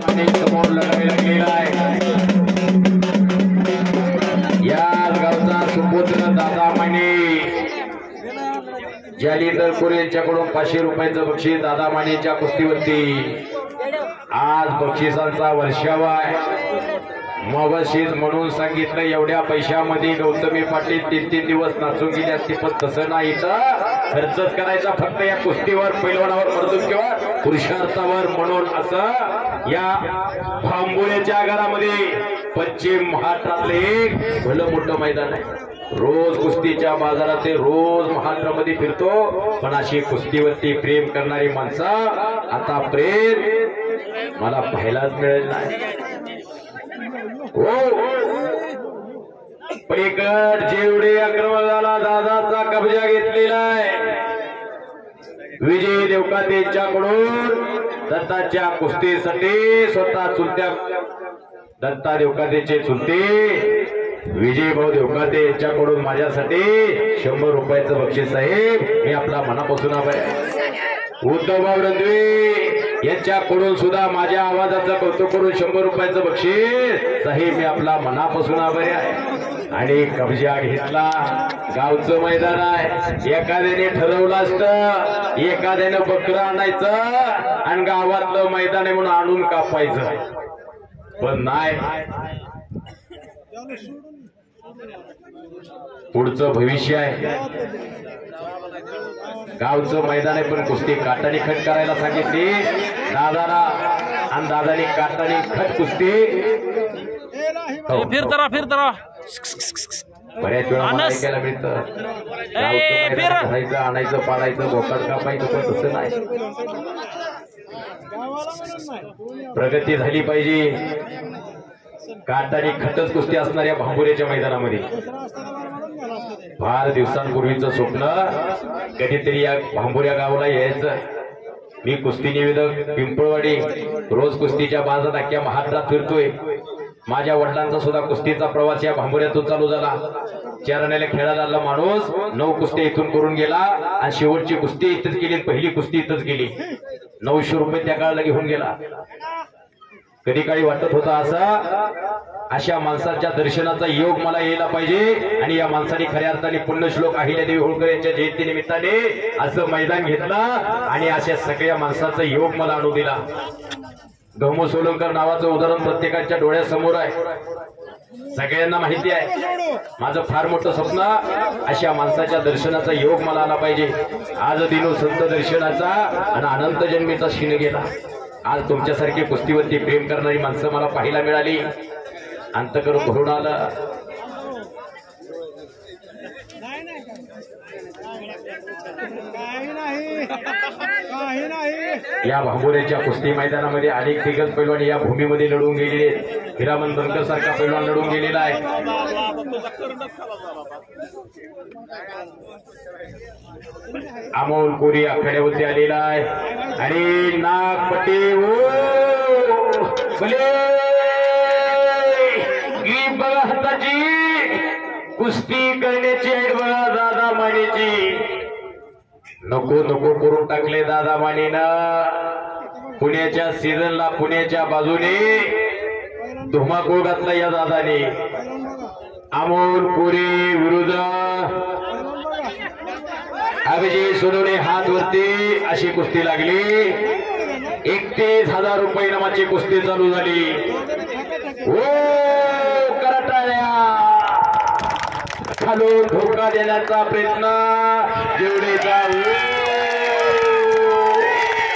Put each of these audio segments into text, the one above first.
समोर लढाई लागलेला आहे। या गावचा सुपुत्र दादा माने जालिंदरपूर यांच्याकडून 500 रुपयांचं बक्षीस दादा मानेच्या कुस्तीवरती। आज बक्षिसांचा वर्षाव आहे। मगशीच म्हणून सांगितलं एवढ्या पैशामध्ये गौतमी पाटील 3-3 दिवस नाचून गेली असती, पण तसं नाही तर खर्चच करायचा फक्त या कुस्तीवर, पैलवानावर, मर्दुकीवर, पुरुषार्थावर म्हणून असं या भांबुळ्याच्या घरामध्ये पश्चिम महाराष्ट्रातले एक भलं मोठं मैदान आहे। रोज कुस्तीच्या बाजारात रोज महाराष्ट्रामध्ये फिरतो, पण अशी कुस्तीवरती प्रेम करणारी माणसं आता प्रेम मला पाहायलाच मिळेल नाही। हो पलीकड जेवढे आक्रमण झाला दादाचा कब्जा घेतलेला आहे। विजय देवकातेच्याकडून दत्ताच्या कुस्तीसाठी स्वतः चुलत्या दत्ता देवकातेचे चुलते विजय भाऊ देवकाते यांच्याकडून माझ्यासाठी 100 रुपयाचं बक्षीस साहेब, मी आपला मनापासून आभारी आहे। उद्धवभाऊ रंधवे यांच्याकडून सुद्धा माझ्या आवाजाचं कौतुक करून 100 रुपयाचं बक्षीस साहेब, मी आपला मनापासून आभारी आहे। आणि कब्जा घेतला, गावचं मैदान आहे, एखाद्याने ठरवलं असतं एखाद्याने बकरं आणायचं आणि गावातलं मैदान आहे म्हणून आणून कापायचं, पण नाही, पुढचं भविष्य आहे। गावचं मैदान आहे पण कुस्ती काटाने खट करायला सांगितली दादाला, आणि दादाने काटाने खट कुस्ती फिरतरा बऱ्याच वेळा मला ऐकायला मिळतं गावचं मैदान धरायचं, आणायचं, पाडायचं, बोकाड कापायचं, पण तसं नाही। प्रगती झाली पाहिजे। काटाने खटच कुस्ती असणार या भांबुऱ्याच्या मैदानामध्ये। फार दिवसांपूर्वीचं स्वप्न कधीतरी या भांबुऱ्या गावाला यायचं। मी कुस्ती निवेदक पिंपळवाडी रोज कुस्तीच्या बाजारात अख्ख्या महाराष्ट्रात फिरतोय। माझ्या वडिलांचा सुद्धा कुस्तीचा प्रवास या भांबुऱ्यातून चालू झाला। चारण्याला खेळायला आला माणूस 9 कुस्त्या इथून करून गेला आणि शेवटची कुस्ती इथंच केली, पहिली कुस्ती इथंच गेली। 900 रुपये त्या काळाला घेऊन गेला। कधी काळी वाटत होता अशा माणसाच्या दर्शनाचा योग मला यायला पाहिजे, आणि या माणसाने खऱ्या अर्थाने पुण्यश्लोक अहिल्यादेवी होळकर यांच्या जयंती निमित्ताने असं मैदान घेतलं आणि अशा सगळ्या माणसाचा योग मला आणू दिला। गहमू सोलंकर नावाचं उदाहरण प्रत्येकाच्या डोळ्यासमोर आहे, सगळ्यांना माहिती आहे। माझं फार मोठं स्वप्न अशा माणसाच्या दर्शनाचा योग मला आला पाहिजे। आज दिनो संत दर्शनाचा आणि अनंत जन्मीचा क्षीण गेला। आज तुमच्यासारखी कुस्तीवरती प्रेम करणारी माणसं मला पाहायला मिळाली, अंतकरून भरून आलं। या भांबुऱ्याच्या कुस्ती मैदानामध्ये अनेक दिग्गज पैलवान या भूमीमध्ये लढून गेलेले आहेत। हिरामन बनकर सारखा पैलवान लढून गेलेला आहे। अमोल कोरी आखाड्यावरती आलेला आहे आणि नागपट्टी बघा हाताची कुस्ती करण्याची आहे बघा दादा मानेची। नको नको करून टाकले दादा मानेनं। पुण्याच्या सीझनला पुण्याच्या बाजूने धुमाकूळ घातला या दादाने। अमोल कोरी विरुद्ध अभिजित सोनवणे हात वरती अशी कुस्ती लागली। 31,000 रुपये नामाची कुस्ती चालू झाली। ओ कराटाळ्या खालून धोका देण्याचा प्रयत्न जेवढे जाऊ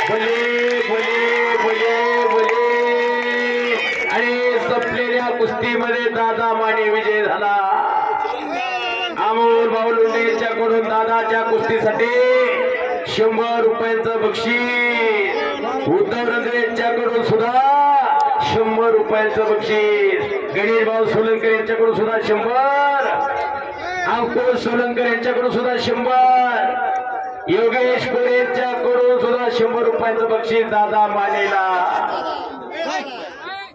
भले भले भले भले, आणि संपलेल्या कुस्तीमध्ये दादा माने विजय झाला। अमोल भाऊ लोंढे यांच्याकडून दादाच्या कुस्तीसाठी 100 रुपयांचं बक्षीस। उद्धव रंधवे यांच्याकडून सुद्धा 100 रुपयांचं बक्षीस। गणेश भाऊ सोलंकर यांच्याकडून सुद्धा 100, अंकुश सोलंकर यांच्याकडून सुद्धा 100, योगेश कोरे यांच्याकडून सुद्धा 100 रुपयांचं बक्षीस दादा मानेला।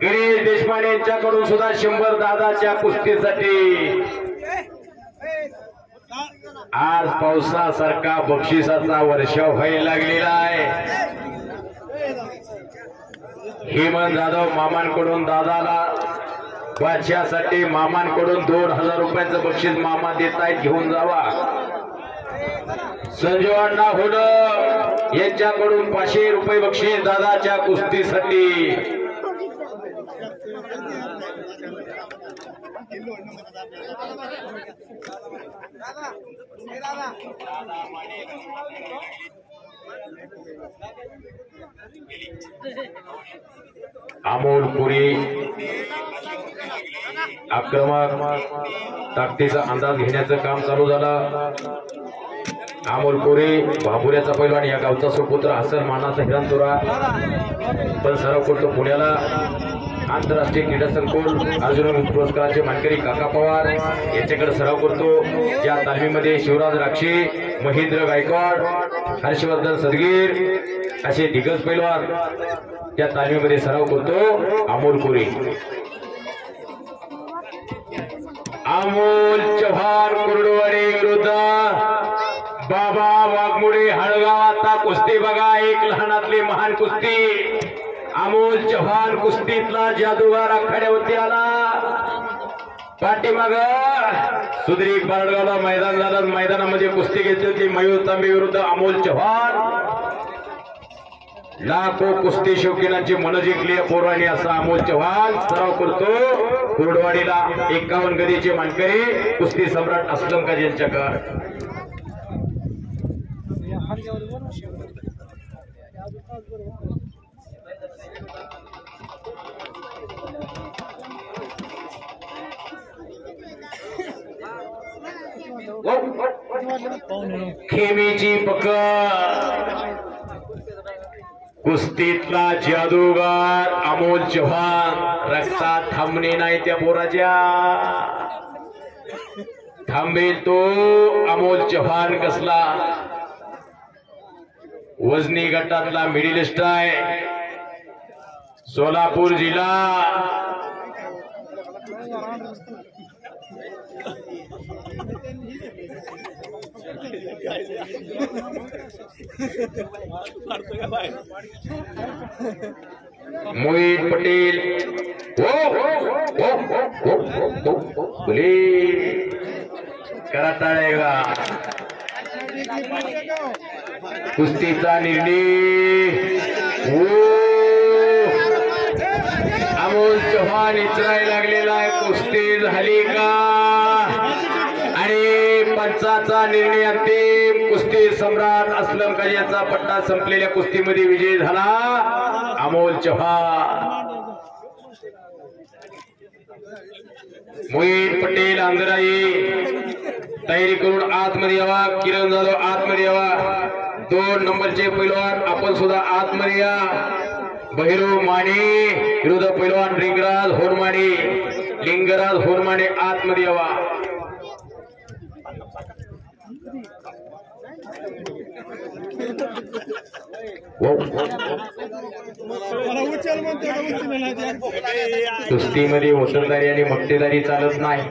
गिरीश देशपांडे यांच्याकडून सुद्धा 100 दादाच्या कुस्तीसाठी। आज पावसासारखा बक्षिसाचा वर्षाव व्हायला लागलेला आहे। हेमंत जाधव मामांकडून दादाला बादशासाठी मामांकडून 2000 रुपयांचं बक्षीस मामा देत आहेत, घेऊन जावा. संजय अण्णा होड यांच्याकडून 500 रुपये बक्षीस दादाच्या कुस्तीसाठी. अमोल पुरी आक्रमक ताकदीचा अंदाज घेण्याचं काम चालू झालं. अमोल पुरी बाबुऱ्याचा पैलवान, या गावचा सुपुत्र, हसन मानाचा हिरणचोरा, पण सराव करतो पुण्याला. आंतरराष्ट्रीय क्रीडा संकुल अर्जुन पुरस्काराचे मानकरी काका पवार याच्याकडे सराव करतो. या तालमीमध्ये शिवराज राक्षे, महेंद्र गायकवाड, हर्षवर्धन सदगीर असे दिग्गज पैलवान या तालमीमध्ये सराव करतो. अमोल पुरी. अमोल चव्हाण कुर्डुवाडी विरुद्ध बाबा वाघमोडे हळगाव. आता कुस्ती बघा, एक लहानातली महान कुस्ती. अमोल चव्हाण कुस्तीतला जादूगार आखाड्यावरती आला. पाठीमाग सुधीर बारडगावला मैदान झालं, मैदानामध्ये कुस्ती घेतली होती मयूर तांबे विरुद्ध अमोल चव्हाण. लाखो कुस्ती शौकीनांची मन जिंकली पोरांनी, असा अमोल चव्हाण सराव करतो कुर्डवाडीला. 51 गदीचे मानकरी कुस्ती सम्राट असलम काजी यांच्याकडे. खेमीची पकड, कुस्तीतला जादूगार अमोल चव्हाण. रक्तात थांबणे नाही त्या पोराच्या, थांबेल तो अमोल चव्हाण. कसला वजनी गटातला मिडलिस्ट आहे, सोलापूर जिल्हा. मोहित पटेल कराटाळेगा. कुस्तीचा निर्णय अमोल चव्हाण इचरायला लागलेला आहे. कुस्ती झाली का? आणि पंचाचा निर्णय अंतिम. कुस्ती सम्राट असलम काजी यांचा पट्टा संपलेल्या कुस्तीमध्ये विजय झाला अमोल चव्हाण. मोहित पटेल आंधराई तयारी करून आतमध्ये यावा. किरण जाधव आतमध्ये यावा. 2 नंबरचे पैलवान आपण सुद्धा आतमध्ये या. बहिरू माने विरुद्ध पैलवान लिंगराज होरमाडे. लिंगराज होरमाडे आतमध्ये यावा. कुस्तीमध्ये वतनदारी आणि मक्तेदारी चालत नाही.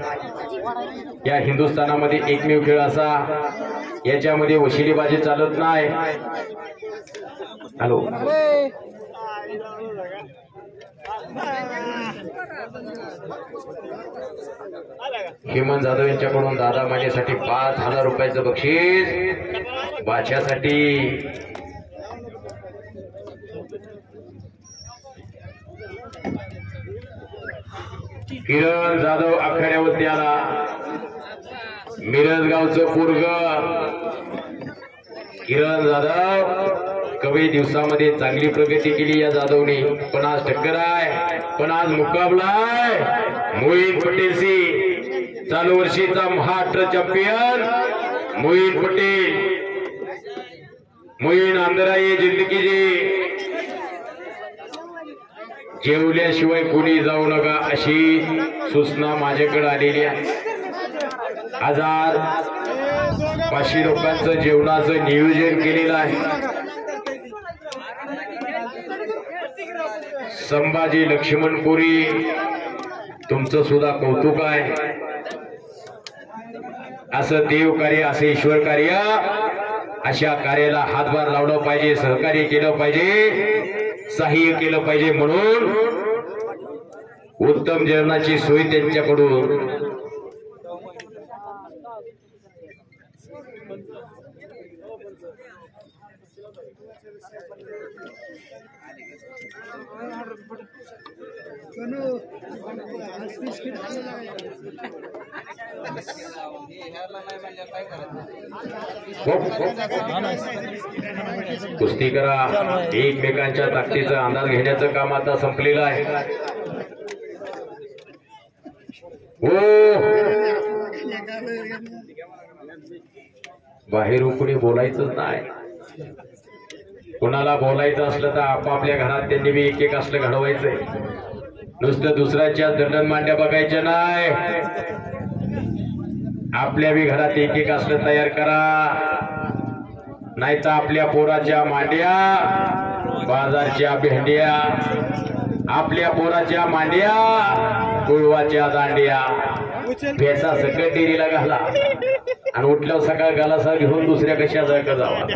या हिंदुस्थानामध्ये एकमेव खेळ असा याच्यामध्ये वशिलेबाजी चालत नाही. हॅलो, हेमंत जाधव यांच्याकडून दादा माझ्यासाठी 5000 रुपयाचं बक्षीस बादशासाठी. किरण जाधव आखाड्यावरती आला. मिरज गावचं पोरग किरण जाधव. कमी दिवसामध्ये चांगली प्रगती केली या जाधवने, पण आज टक्कर आहे. पण आज मुकाबला आहे मोहित पटेलशी. चालू वर्षीचा महाराष्ट्र चॅम्पियन मोहित पटेल. मोहीन आंधराई जिंदगीची जेवल्याशिवाय कोणी जाऊ नका अशी सूचना माझ्याकडे आलेली आहे. 500 लोकांचं जेवणाचं नियोजन केलेलं आहे. संभाजी लक्ष्मण कोरी तुमचं सुद्धा कौतुक आहे. असं देव कार्य, असं ईश्वर कार्य, अशा कार्याला हातभार लावलं पाहिजे, सहकार्य केलं पाहिजे. सहाय्य केलं पाहिजे म्हणून उत्तम जेवणाची सोय त्यांच्याकडून कुस्ती करा. एकमेकांच्या ताकदीचा अंदाज घेण्याचं काम आता संपलेलं आहे. हो बाहेर कोणी बोलायचं नाही. कोणाला बोलायचं असलं तर आपापल्या घरात त्यांनी बी एक एक असलं घडवायचंय. नुसतं दुसऱ्याच्या दंडन मांड्या बघायच्या नाही. आपल्या बी घरात एक एक असलं तयार करा. नाही तर आपल्या पोराच्या मांड्या बाजारच्या भेंड्या, आपल्या पोराच्या मांड्या गुळवाच्या दांड्या. पेसा सकट डेरीला घाला आणि उठल्यावर सकाळ गालासा घेऊन दुसऱ्या कशा जावा.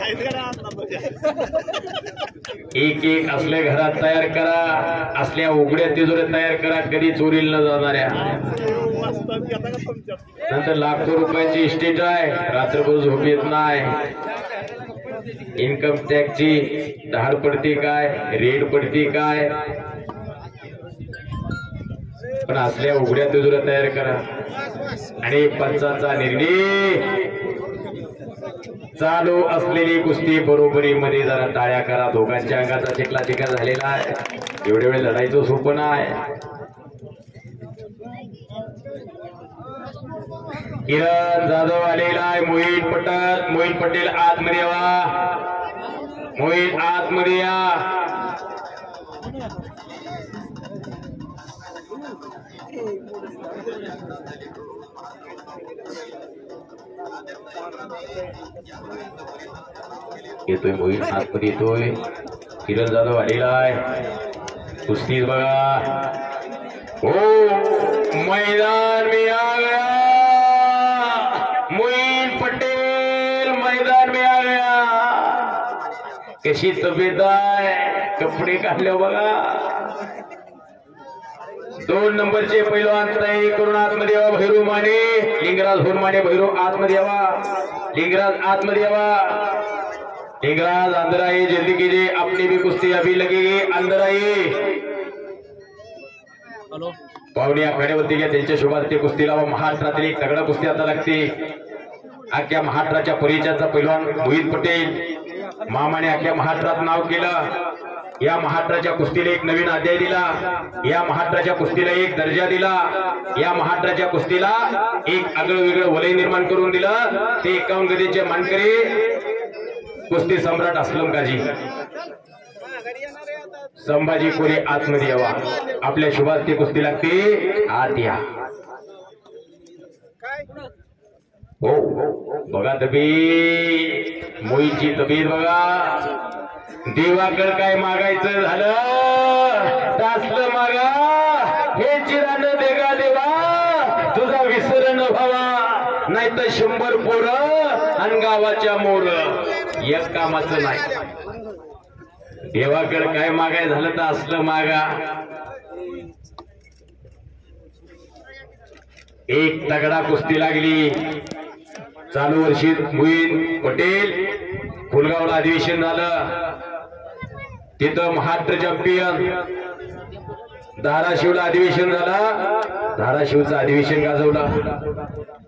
एक एक असले घरात तयार करा. असल्या उघड्या तिजोऱ्या तयार करा. कधी चोरीला न जाणाऱ्या. नंतर लाखो रुपयांची इस्टेट आहे. रात्रभर झोप येत नाही. इन्कम टॅक्सची धाड पडती काय, रेड पडती काय. पण असल्या उघड्या तिजोऱ्या तयार करा. आणि पंचाचा निर्णय चालू असलेली कुस्ती बरोबरीमध्ये जरा टाळ्या करा. दोघांच्या अंगाचा चिखला चिखल झालेला आहे. एवढे वेळ लढायचं सोपं नाही. किरण जाधव आलेला आहे. मोहीन पटेल आतमध्ये यावा. मोहीन आतमध्ये या. येतोय मोहीन आतमध्ये येतोय. किरण जाधव आलेला आहे. कुस्तीच बघा. हो मैदान में आ गया. मोहीन पटेल मैदान में आ गया. कशी तब्येत आहे. कपडे काढले बघा. 2 नंबरचे पैलवान तयारी करून आतमध्ये यावा. भैरू माने, लिंगराज होनमाने. भैरू आतमध्ये यावा. लिंगराज आतमध्ये यावा. लिंगराज अंदर आइए जल्दी कीजिए. अपनी भी कुश्ती अभी लगेगी. अंदर आइए. पाहुणे आखाड्यावरती घ्या. त्यांच्या शोभार्थी कुस्ती लावा. महाराष्ट्रातील एक तगडा कुस्ती आता लागते. अख्ख्या महाराष्ट्राच्या परिचयाचा पैलवान मोहित पटेल. मामाने अख्ख्या महाराष्ट्रात नाव केलं. या महाराष्ट्राच्या कुस्तीला एक नवीन अध्याय दिला. या महाराष्ट्राच्या कुस्तीला एक दर्जा दिला. या महाराष्ट्राच्या कुस्तीला एक आगळं वेगळं वलय निर्माण करून दिलं. ते 51 गदेचे मानकरी कुस्ती सम्राट अस्लम गाजी. संभाजी कोरे आतमध्ये यावा. आपल्या शुभार्थी कुस्ती लागते. आत या. हो बघा तब्येत. मोहीची तब्येत बघा. देवाकडे काय मागायचं झालं तासलं मागा. हे चिरानं देगा देवा. तुझा विसर न व्हावा. नाही तर 100 पोरं आणि गावाच्या मोर. एक कामाचं नाही. देवाकडे काय मागाय झालं तर असलं मागा. एक तगडा कुस्ती लागली. चालू वर्षी मोहीन पटेल फुलगावला अधिवेशन झालं. तिथं महाराष्ट्र चॅम्पियन. धाराशिवला अधिवेशन झालं. धाराशिवचं अधिवेशन गाजवलं.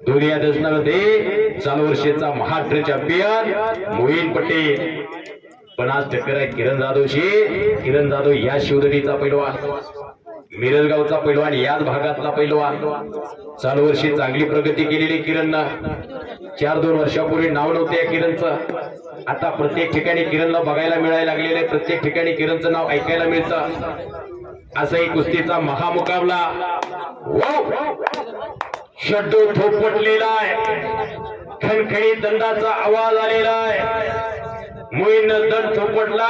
दोन्ही दर्शनामध्ये चालू वर्षीचा महाराष्ट्र चॅम्पियन मोहीन पटेल. पण आज टक्कर आहे किरण जाधवशी. किरण जाधव या शिवदरीचा पैलवान. मिरजगावचा पैलवान. याच भागातला पैलवान. चालू वर्षी चांगली प्रगती केलेली किरणनं. 4-2 वर्षापूर्वी नाव नव्हते या किरणचं. आता प्रत्येक ठिकाणी किरणला बघायला मिळायला लागलेलं आहे. प्रत्येक ठिकाणी किरणचं नाव ऐकायला मिळतं. असाही कुस्तीचा महामुकाबला. शड्डू थोपटलेला आहे. खणखणी दंडाचा आवाज आलेला आहे. मोहीननं दंड थोपटला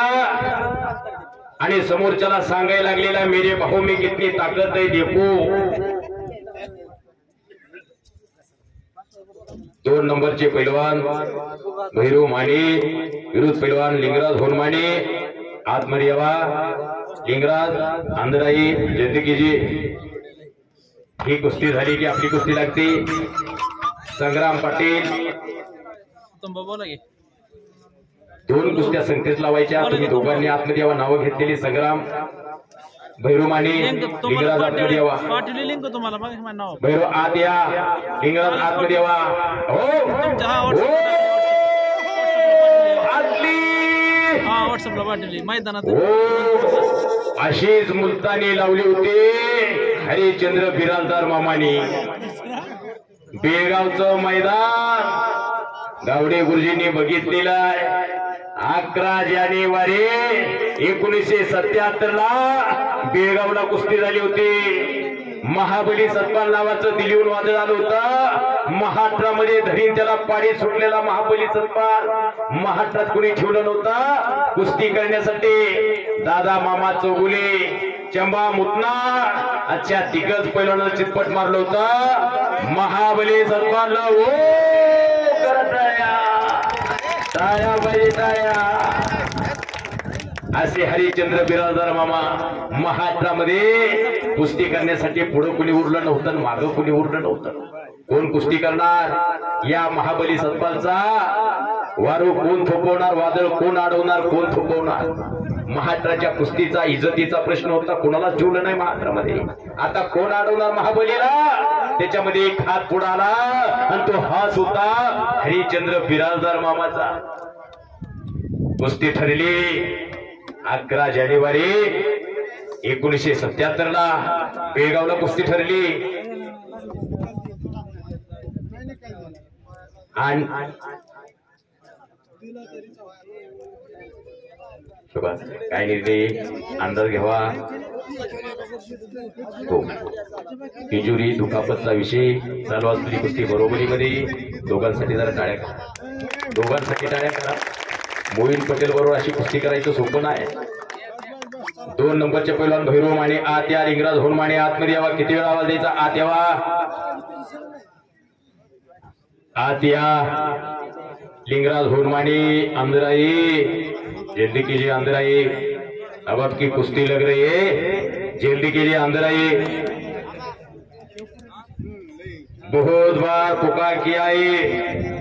आणि समोरच्याला सांगायला लागलेला मेरे भाऊ मी कितनी ताकद आहे देखो. 2 नंबरचे पैलवान भैरू माने. विरुद्ध पैलवान लिंगराज होनमाने. आतमध्ये यावा लिंगराज आंधराई जयंतीजी। ही कुस्ती झाली की आपली कुस्ती लागते संग्राम पाटील। दोन कुस्त्या संख्येत लावायच्या तुम्ही दोघांनी आतमध्ये यावा। नावं घेतलेली संग्राम भैरुमाने लिंगराज आतमध्ये यावा। भैरव आत या लिंगराज आतमध्ये यावा। हो अशीच मुलतानी लावली होती हरिश्चंद्र बिराजदार मामानी। बेळगावचं मैदान गावडे गुरुजींनी बघितलेलं आहे। 11 जानेवारी 1977 ला बेळगावला कुस्ती झाली होती। महाबली सत्पाल नावाचं दिल्लीहून वादळ आलं होतं। महाराष्ट्रामध्ये धरीन त्याला पाडी सुटलेला महाबली सत्पाल महाराष्ट्रात कुणी ठेवलं नव्हतं कुस्ती करण्यासाठी। दादा मामा चौगुले चंबा मुतना अच्छा तिघच पैलवानाला चितपट मारलं होतं। महाबली सत्पाल टाळ्या पाहिजे टाळ्या। असे हरिश्चंद्र बिराजदार मामा महाराष्ट्रामध्ये कुस्ती करण्यासाठी पुढे कुणी उरलं नव्हतं मागं कुणी उरलं नव्हतं। कोण कुस्ती करणार या महाबली सत्पालचा वारू कोण थोपवणार वादळ कोण अडवणार कोण थोपवणार। महाराष्ट्राच्या कुस्तीचा इज्जतीचा प्रश्न होता कोणाला ठेवलं नाही महाराष्ट्रामध्ये। आता कोण अडवणार महाबलीला त्याच्यामध्ये एक हात पुढे आला आणि तो हात होता हरिश्चंद्र बिराजदार मामाचा। कुस्ती ठरली 11 जानेवारी 1977 ला बेळगावला कुस्ती ठरली। आणि काय निर्णय अंदाज घ्यावा। तिजोरी दुखापतचा विषय चालू असलेली कुस्ती बरोबरीमध्ये दोघांसाठी जरा टाळ्या करा दोघांसाठी टाळ्या करा। मोईन पटेल बरोबर अशी कुस्ती करायचं सोपं नाही। 2 नंबरचे पैलवान भैरव माने आत या लिंगराज होनमाने आतमध्ये यावा। किती वेळ आवाज द्यायचा आत यावा आत या लिंगराज होनमाने अंधराई जल्दी कीजिए अंधराई। अब आपकी कुश्ती लग रही है जल्दी कीजिए अंधराई। बहुत बार पुकार किया है।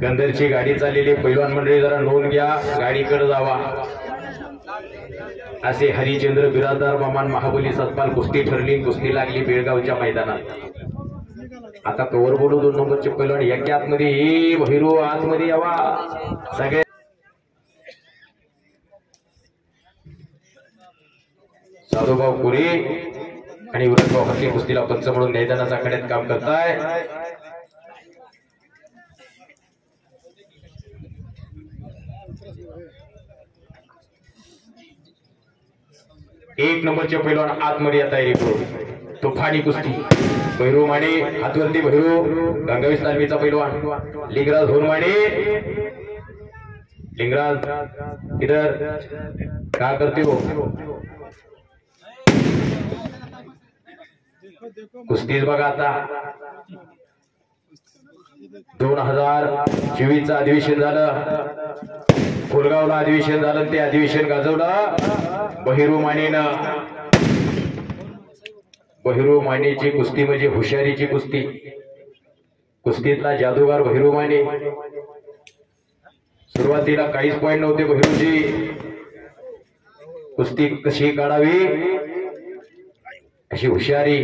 गंधरची गाडी चाललेली पैलवान मंडळी जरा नोंद घ्या गाडीकडे जावा। असे हरिश्चंद्र बिराजदार मामान महाबली सत्पाल कुस्ती ठरली कुस्ती लागली बेळगावच्या मैदानात। आता कवर बोलू 2 नंबरचे पैलवान एका आतमध्ये भैरू आतमध्ये यावा। सगळे साधूभाऊ पुरी आणि विरतभाऊ हत्ती कुस्तीला पंच म्हणून मैदानाच्या आखाड्यात काम करताय। 1 नंबरचे पैलवान आतमध्ये तयारी करू तुफानी कुस्ती भैरू माने हातवरती भैरू गंगावीस तालमीचा पैलवान लिंगराज होनमाने। लिंगराज इधर क्या करते हो कुस्तीच बघा। आता 2024 चं अधिवेशन झालं कोलगावला अधिवेशन झालं ते अधिवेशन गाजवलं भैरू मानेनं। भैरू मानेची कुस्ती म्हणजे हुशारीची कुस्ती। कुस्तीतला जादूगार भैरू माने। सुरुवातीला काहीच पॉइंट नव्हते भैरूजी। कुस्ती कशी काढावी अशी हुशारी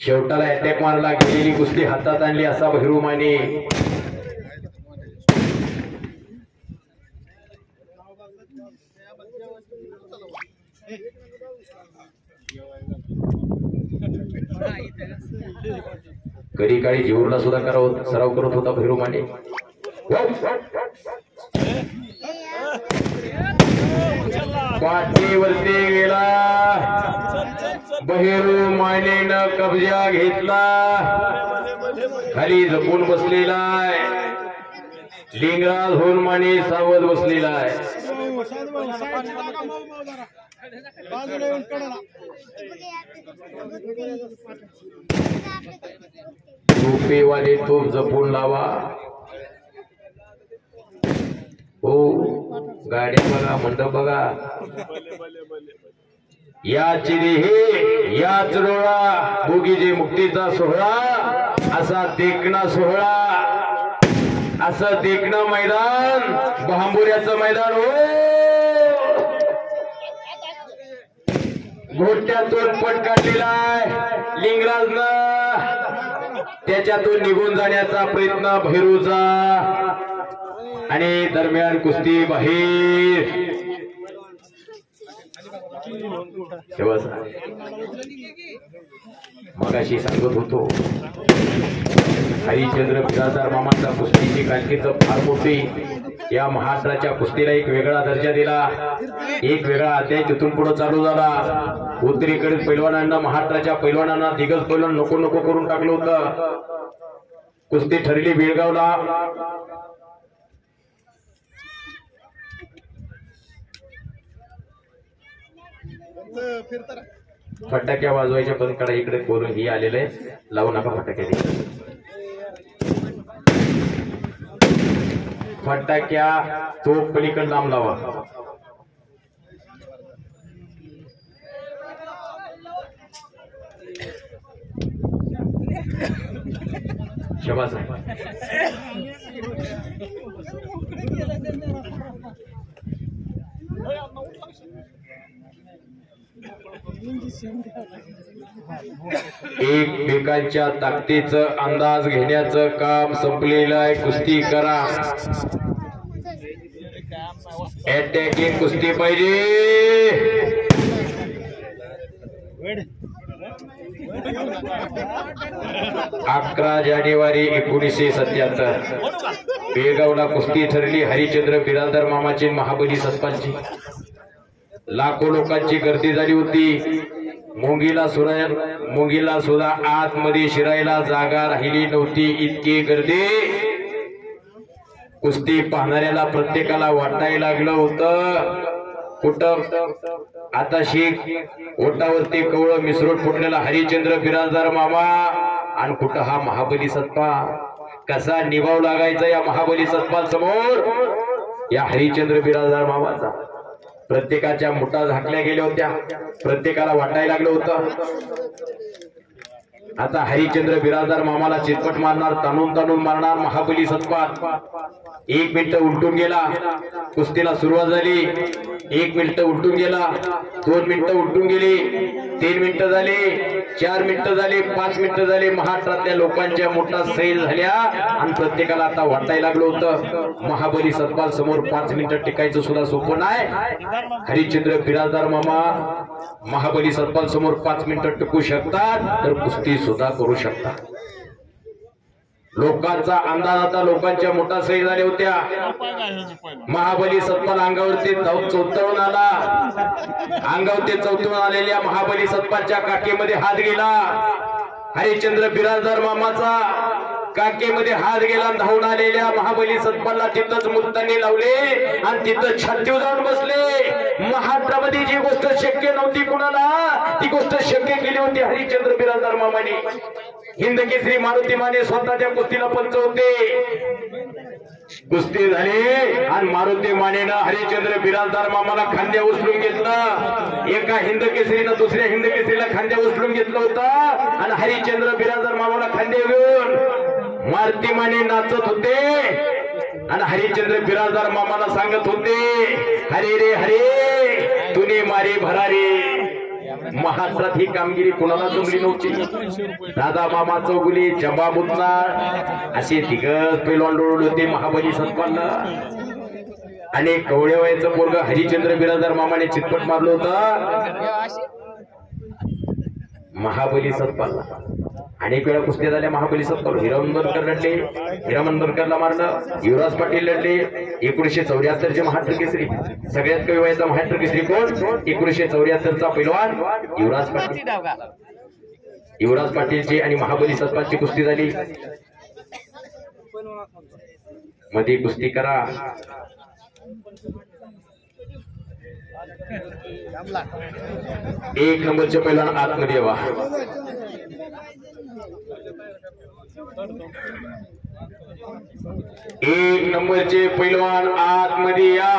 शेवटाला अटॅक मारला गेलेली कुस्ती हातात आणली असा भैरू माने। कधी काळी जीवरला सुद्धा सराव करत होता भैरू माने। पाठीवरती गेला भैरू मानेनं कब्जा घेतला खाली झोपून बसलेला आहे। लिंगराज होनमाने सावध बसलेला आहे। टोपेवाले तोप जपून लावा। हो गाड्या बघा मंडप बघा याच हे याच डोळा भोगीजी मुक्तीचा सोहळा असा देखणा सोहळा असं देखणं मैदान बहांबुऱ्याचं मैदान हो घोट्यातून पट काढलेला आहे लिंगराजनं त्याच्यातून निघून जाण्याचा प्रयत्न भैरूचा आणि दरम्यान कुस्ती बाहेर मगाशी सांगत होतो हरिश्चंद्र बिराजदार मामांचा कुस्तीची कारकीर्द फार मोठी या महाराष्ट्राच्या कुस्तीला एक वेगळा दर्जा दिला एक वेगळा अध्याय तिथून पुढे चालू झाला उत्तरेकडे पैलवानांना महाराष्ट्राच्या पैलवानांना दिग्गज पैलवान नको नको करून टाकलं होतं कुस्ती ठरली बेळगावला फटाक्या वाजवायच्या बंद करा इकडे बोलून ही आलेले लावू नका फटाक्या फटाक्या तो पलीकडे लांब लावा शबास एकमेकांच्या ताकदीचं अंदाज घेण्याचं काम संपलेलं आहे कुस्ती करा अटॅकिंग कुस्ती पाहिजे 11 जानेवारी 1977 बेळगावला कुस्ती ठरली हरिश्चंद्र बिराजदार मामाची महाबली सत्पालची लाखो लोकांची गर्दी झाली होती मुंगीला सुद्धा आतमध्ये शिरायला जागा राहिली नव्हती इतकी गर्दी कुस्ती पाहणाऱ्याला प्रत्येकाला वाटायला लागलं होतं कुठं आता शीख ओटावरती कवळ मिसरूट फुटलेला हरिश्चंद्र बिराजदार मामा आणि कुठं हा महाबली सत्पाल कसा निभाव लागायचा या महाबली सत्पाल समोर या हरिश्चंद्र बिराजदार मामाचा प्रत्येकाच्या मुठा झाकल्या गेल्या होत्या प्रत्येकाला वाटायला लागलं होतं आता हरिश्चंद्र बिराजदार मामाला चितपट मारणार ताणून ताणून मारणार महाबली सत्पाल 1 मिनिट उलटून गेला कुस्तीला सुरुवात झाली 1 मिनिट उलटून गेला 2 मिनिटं उलटून गेली 3 मिनिटं झाली 4 मिनिटं झाली 5 मिनिटं झाली महाराष्ट्रातल्या लोकांच्या मोठा सैल झाल्या आणि प्रत्येकाला आता वाटायला लागलं होतं महाबली सत्पाल समोर 5 मिनिटं टिकायचं सुद्धा सोपं नाही हरिश्चंद्र बिराजदार मामा महाबली सत्पाल समोर 5 मिनिटं टिकू शकतात तर कुस्ती सुद्धा करू शकतात लोकांचा अंदाज आता लोकांच्या मोठा सही झाल्या होत्या महाबली सत्पाल अंगावरती चौतळून आला अंगावरती चौतळून आलेल्या महाबली सत्पालच्या काकेमध्ये हात गेला हरिश्चंद्र बिराजदार मामाचा काकेमध्ये हात गेला धावून आलेल्या महाबली सत्पालला तिथंच मुत्तानी लावले आणि तिथं छातीवर जाऊन बसले महाराष्ट्रामध्ये जी गोष्ट शक्य नव्हती कुणाला ती गोष्ट शक्य केली होती हरिश्चंद्र बिराजदार मामाने हिंद केसरी मारुती माने स्वतःच्या कुस्तीला पंच होते कुस्ती झाली आणि मारुती मानेनं हरिश्चंद्र बिराजदार मामाला खांद्या उचलून घेतलं एका हिंद केसरीनं दुसऱ्या हिंद केसरीला खांद्या उचलून घेतलं होतं आणि हरिश्चंद्र बिराजदार मामाला खांद्या घेऊन मारुती माने नाचत होते आणि हरिश्चंद्र बिराजदार मामाला सांगत होते हरे रे हरे तुने मारे भरारे महाराष्ट्रात ही कामगिरी कोणाला जमली नव्हती दादा मामा चौगुले जंबा मुदनाळ असे दिग्गज पैलवान डोळले होते महाबली सत्पालला आणि कवड्या वयाचं पोरग हरिश्चंद्र बिराजदार मामाने चितपट मारलं होतं महाबली सत्पालला अनेक वेळा कुस्त्या झाल्या महाबली सत्पाल हिरामंदरकर लढले हिरामंदरकरला मारलं युवराज पाटील लढले 1974 चे महाराष्ट्र केसरी सगळ्यात कमी वयाचा महाराष्ट्र केसरी कोण 1974 चा पैलवान युवराज पाटीलची आणि महाबली सत्पालची कुस्ती झाली मध्ये कुस्ती करा 1 नंबरचे पैलवान आतमध्ये वा एक नंबरचे पैलवान आतमध्ये या.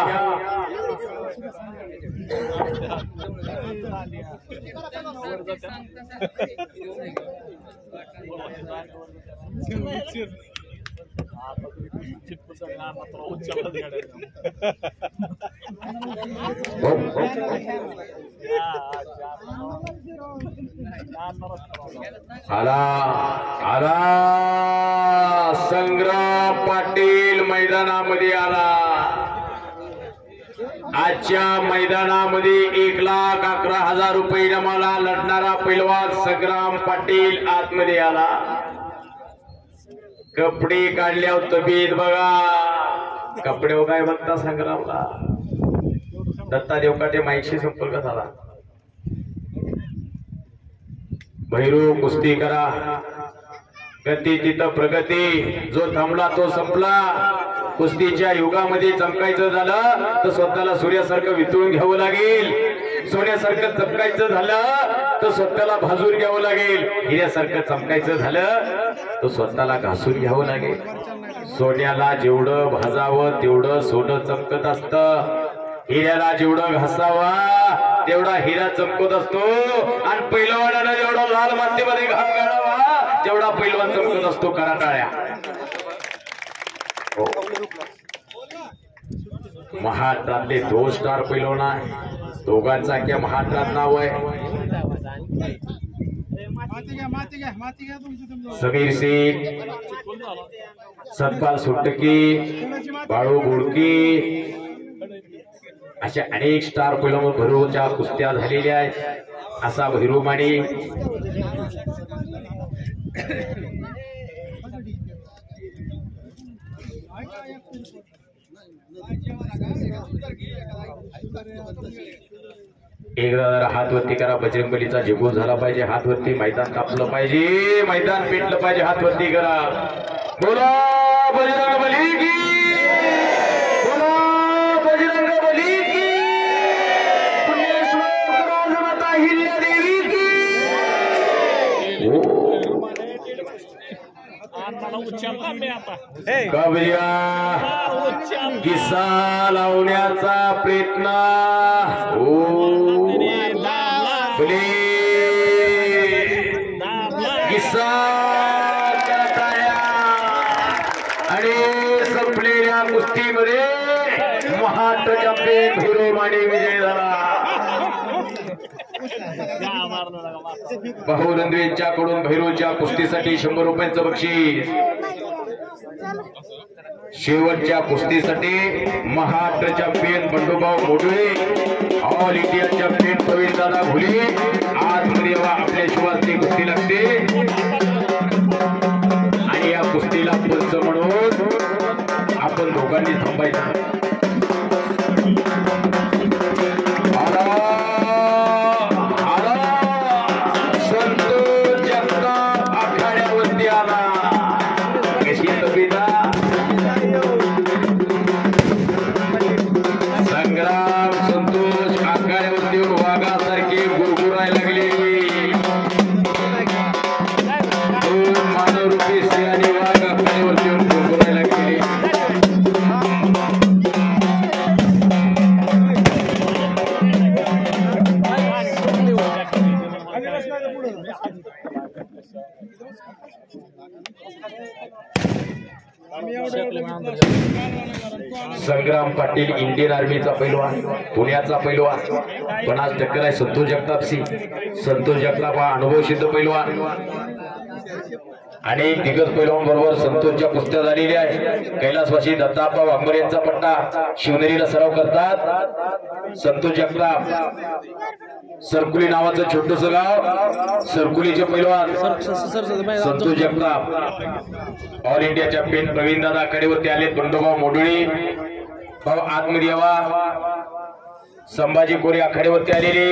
आला आला संग्राम पाटील मैदानामध्ये आला. आजच्या मैदानामध्ये 1,11,000 रुपये इनामाला लढणारा पैलवान संग्राम पाटील आतमध्ये आला. कपडे काढल्यावर तब्येत बघा. कपडे काय बघता संग्रामला. दत्ता देवकाटे माईकशी संपर्क झाला. भैरू कुस्ती करा. गती तिथं प्रगती. जो थांबला तो संपला. कुस्तीच्या युगामध्ये चमकायचं झालं तर स्वतःला सूर्यासारखं वितळून घ्यावं लागेल. सोन्यासारखं चमकायचं झालं तर स्वतःला भाजून घ्यावं लागेल. हिऱ्यासारखं चमकायचं झालं तर स्वतःला घासून घ्यावं लागेल. सोन्याला जेवढं भाजावं तेवढं सोनं चमकत असतं. हिऱ्याला जेवढं घासावा तेवढा हिरा चमकत असतो. आणि पैलवानाला जेवढा लाल मातीमध्ये घाम गाळावा तेवढा पैलवान चमकत असतो. करा टाळ्या. महाराष्ट्रातले 2 स्टार पैलवान आहे. दोघांचा क्या महाराष्ट्रात नाव आहे. समीर सिंग, सतपाल सुट्टकी, बाळू गुडकी अशा अनेक स्टार पैलवान भैरूच्या कुस्त्या झालेल्या आहेत. असा भैरू माडी एकदा हातवरती करा. बजरंगबलीचा जिगूर झाला पाहिजे. हातवरती मैदान कापलं पाहिजे. मैदान पेटलं पाहिजे. हातवरती करा. बोला बजरंगबली की. बोला बजरंगबली की. पुण्यश्लोक राजमाता हिल्यादेवी की. कबऱ्या किस्सा लावण्याचा प्रयत्न. किस्सा आणि संपलेल्या कुस्तीमध्ये महाराष्ट्र चॅम्पियन भैरू माडी विजय झाला. बहुरंद्रेंच्याकडून भैरूच्या कुस्तीसाठी 100 रुपयांचं बक्षीस. शेवटच्या कुस्तीसाठी Maharashtra champion Bandubhau Modve, all India champion Pravindada Bhule आतमध्ये आपल्या शिवासनी कुस्ती लागते. आणि या कुस्तीला पंच म्हणून आपण दोघांनी थांबायचं. संग्राम पाटील इंडियन आर्मीचा पैलवान, पुण्याचा पैलवान 50% आहे. संतोष जगतापसी. संतोष जगताप हा अनुभवसिद्ध पैलवान. अनेक दिग्गज पैलवान बरोबर संतोषच्या कुस्त्या झालेल्या आहे. कैलासवासी दत्ताप्पा वाघमरे यांचा पट्टा शिवनेरीला सराव करतात. संतोष जगताप. सरकुली नावाचं छोटस गाव. सरकुलीचे पैलवान Santosh Jagtap. All India champion Pravindada आखाड्यावरती आले. बंडूभाऊ मोडुळे भाऊ आतमध्ये यावा. संभाजी कोरे आखाड्यावरती आलेले.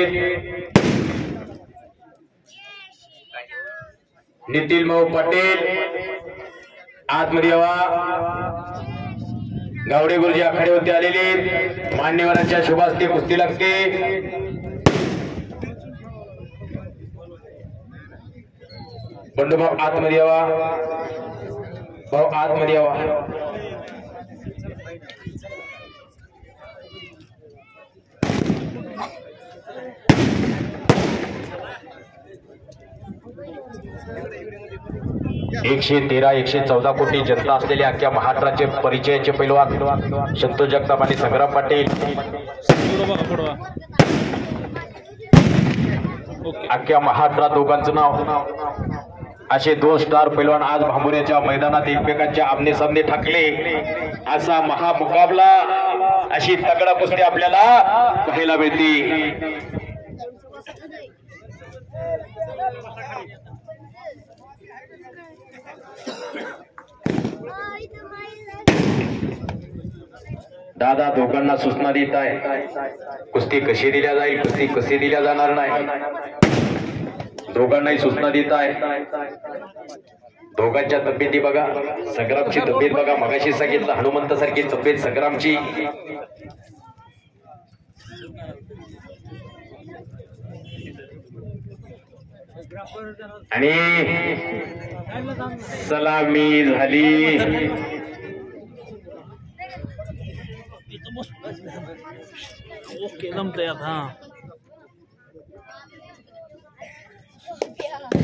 नितीन भाऊ पाटील आतमध्ये यावा. गावडे गुरुजी आखाड्यावरती आलेले. मान्यवरांच्या शुभास्ते कुस्ती लागते. बंडूभाऊ आतमध्ये यावा. भाऊ आतमध्ये यावा. एकशे 114 कोटी जनता असलेल्या अख्ख्या महाराष्ट्राचे परिचयाचे पैलवान संतोष जगताप आणि संग्राम पाटील. अख्ख्या महाराष्ट्रात दोघांचं नाव असे 2 स्टार पैलवान आज भांबुऱ्याच्या मैदानात एकमेकांच्या आमने सामने ठाकले. असा महामुकाबला, अशी तगडा कुस्ती आपल्याला पाहायला मिळते. दादा दोघांना सूचना देत आहे, कुस्ती कशी दिल्या जाईल, कुस्ती कशी दिल्या जाणार नाही. दोघांनाही सूचना देत आहे. दोघांच्या तब्येती बघा, संग्रामची तब्येत बघा, मगाशी सांगितलं हनुमंत सारखी तब्येत संग्रामची. आणि सलामी झाली.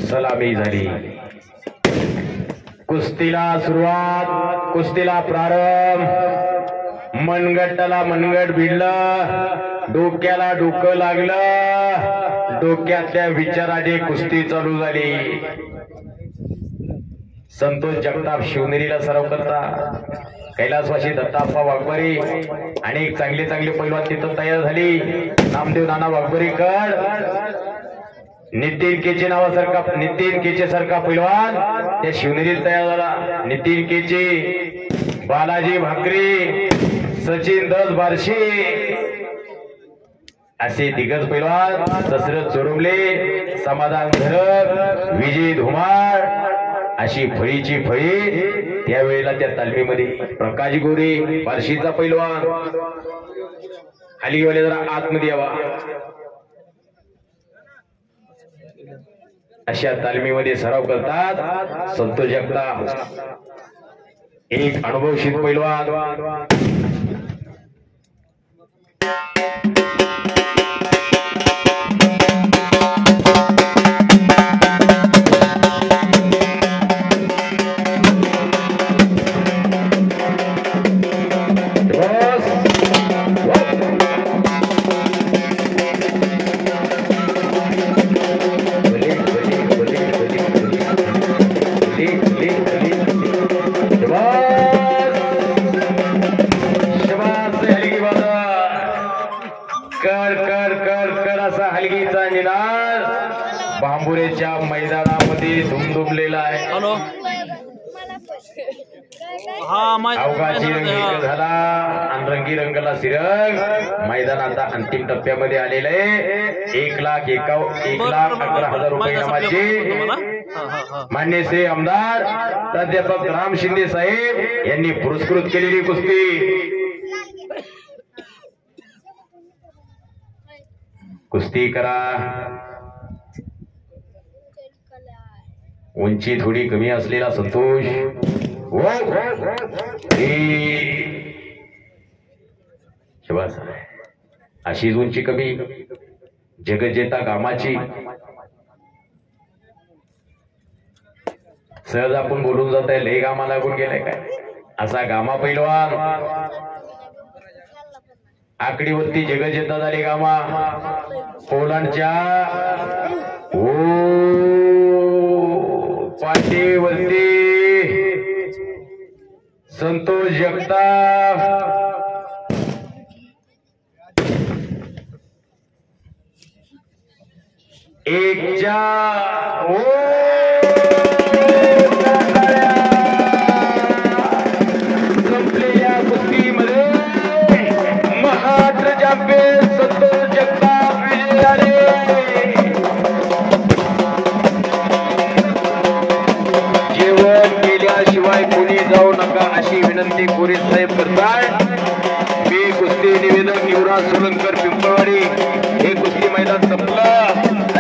सलामी झाली. कुस्तीला सुरुवात, कुस्तीला प्रारंभ. मनगटाला मनगट भिडलं, डोक्याला डोकं लागलं, डोक्यातल्या विचाराने कुस्ती चालू झाली. संतोष जगताप शिवनेरीला सराव करता, कैलासवासी दत्ताप्पा वाघबरी अनेक चांगले पैलवान तिथं तयार झाली. नामदेव नाना वाघबरीकर, नितीन केचे नावासारखा, नितीन केचे सारखा पैलवान त्या शिवनेरीत तयार झाला. नितीन केचे, बालाजी भाकरी, सचिन दस बारशी असे दिग्गज पैलवान, दशरथ चोरुमले, समाधान धरक, विजय धुमाळ अशी फळीची फळी त्यावेळेला त्या तालमीमध्ये. प्रकाश गोरे बार्शीचा पैलवान. खाली गेले जरा आतमध्ये यावा. अशा तालमीमध्ये सराव करतात संतोष जगताप, एक अनुभवशील पैलवान. भांबुरेच्या मैदानामध्ये धुमधुमलेला आहे. अवघाची रंगी झाला आणि रंगी रंगला सिरंग. मैदान आता अंतिम टप्प्यामध्ये आलेलं आहे. 1,11,000 रुपये इनामाची मान्य श्री आमदार प्राध्यापक राम शिंदे साहेब यांनी पुरस्कृत केलेली कुस्ती. कुस्ती करा. उंची थोडी कमी असलेला संतोष, अशीच उंची कमी जगजेता कामाची. सहज आपण बोलून जात आहे लय गामा लागून गेलाय काय, असा गामा पैलवान. आकडीवरती जगजेता झाले गामा. पोलांडच्या पाठीवरती संतोष जगताप. एकच्या संपलेल्या कुस्तीमध्ये महाराष्ट्र चॅम्पियन संतोष जगताप विजयी झाले. शिवाय कोणी जाऊ नका अशी विनंती पोलीस साहेब करतात. मी कुस्ती निवेदक युवराज सोलंकर पिंपळवाडी हे कुस्ती मैदान संपलं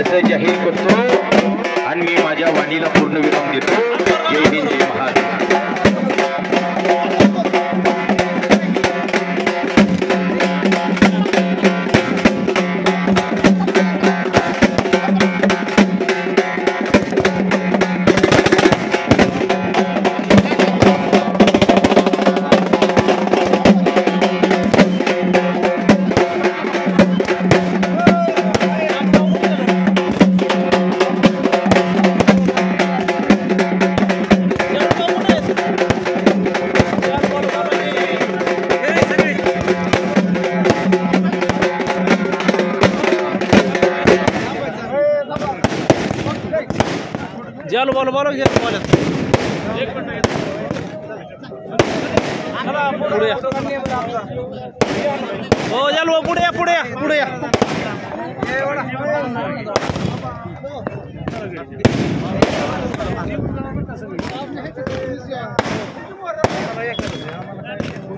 असं जाहीर करतो आणि मी माझ्या वाणीला पूर्ण विराम देतो. जय हिंद, जय महाराष्ट्र. बोल बोल पुढे हो जाल पुढे या पुढे या पुढे या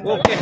ओके